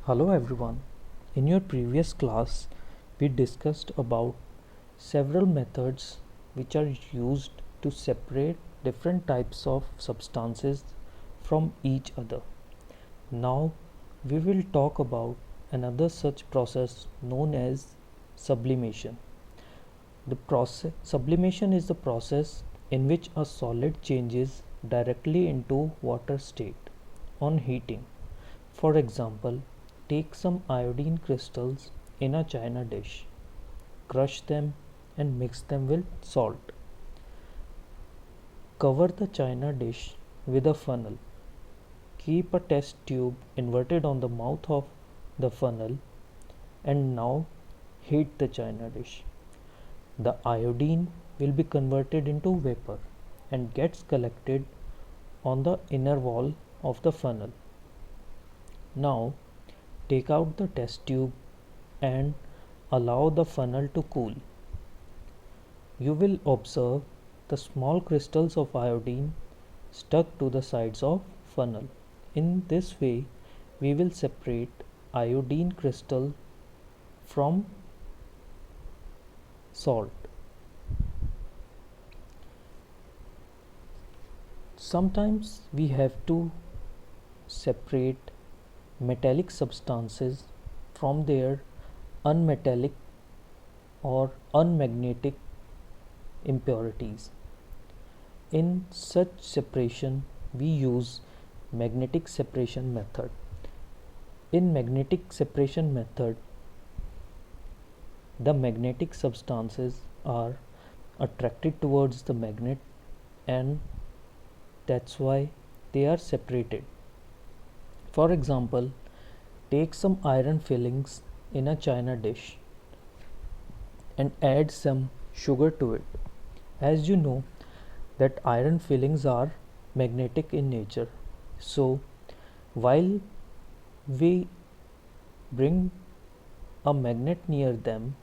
Hello everyone. In your previous class, we discussed about several methods which are used to separate different types of substances from each other. Now, we will talk about another such process known as sublimation. The process sublimation is the process in which a solid changes directly into water state on heating. For example, take some iodine crystals in a china dish, crush them and mix them with salt. Cover the china dish with a funnel. Keep a test tube inverted on the mouth of the funnel and now heat the china dish. The iodine will be converted into vapor and gets collected on the inner wall of the funnel. Now take out the test tube and allow the funnel to cool. You will observe the small crystals of iodine stuck to the sides of funnel. In this way, we will separate iodine crystal from salt. Sometimes we have to separate metallic substances from their unmetallic or unmagnetic impurities. In such separation, we use magnetic separation method. In magnetic separation method, the magnetic substances are attracted towards the magnet and that's why they are separated. For example, take some iron fillings in a china dish and add some sugar to it. As you know that iron fillings are magnetic in nature. So while we bring a magnet near them,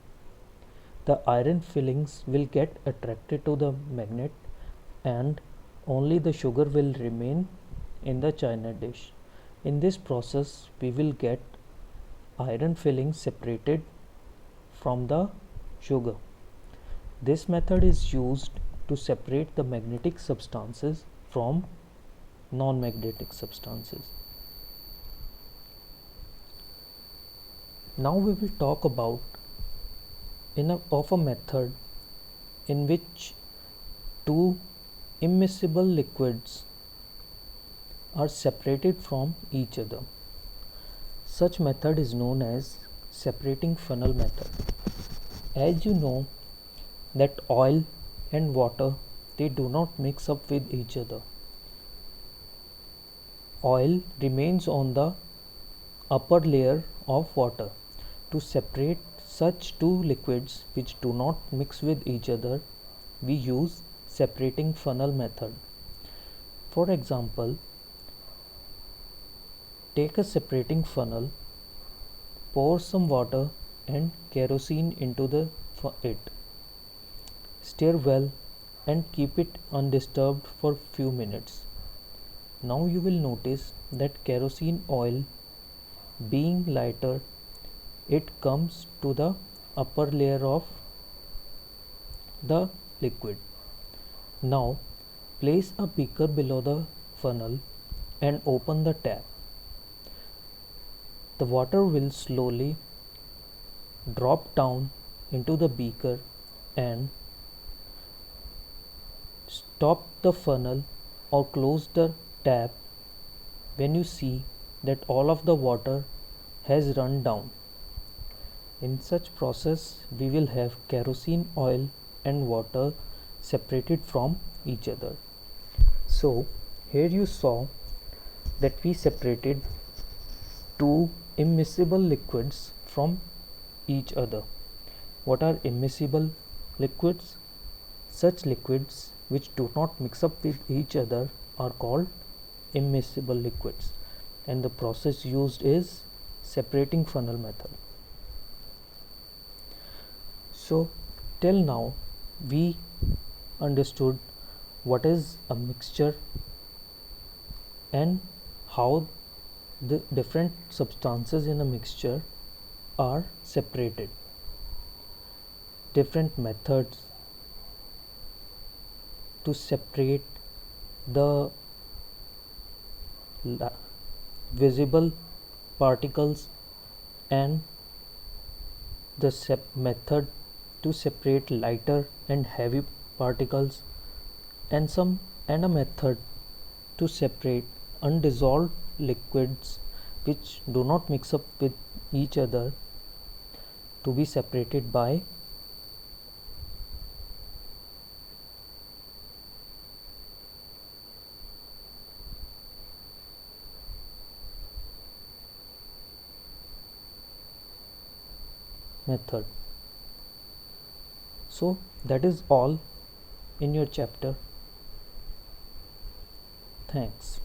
the iron fillings will get attracted to the magnet and only the sugar will remain in the china dish. In this process, we will get iron fillings separated from the sugar. This method is used to separate the magnetic substances from non-magnetic substances. Now we will talk about a method in which two immiscible liquids are separated from each other. Such method is known as separating funnel method. As you know that oil and water, they do not mix up with each other. Oil remains on the upper layer of water. To separate such two liquids which do not mix with each other, we use separating funnel method. For example, take a separating funnel, pour some water and kerosene into it. Stir well and keep it undisturbed for few minutes. Now you will notice that kerosene oil being lighter, it comes to the upper layer of the liquid. Now place a beaker below the funnel and open the tap. The water will slowly drop down into the beaker and stop the funnel or close the tap when you see that all of the water has run down. In such process, we will have kerosene oil and water separated from each other. So here you saw that we separated two immiscible liquids from each other. What are immiscible liquids? Such liquids which do not mix up with each other are called immiscible liquids, and the process used is separating funnel method. So till now we understood what is a mixture and how the different substances in a mixture are separated. Different methods to separate the visible particles and the method to separate lighter and heavy particles, and a method to separate undissolved liquids which do not mix up with each other to be separated by method. So that is all in your chapter. Thanks.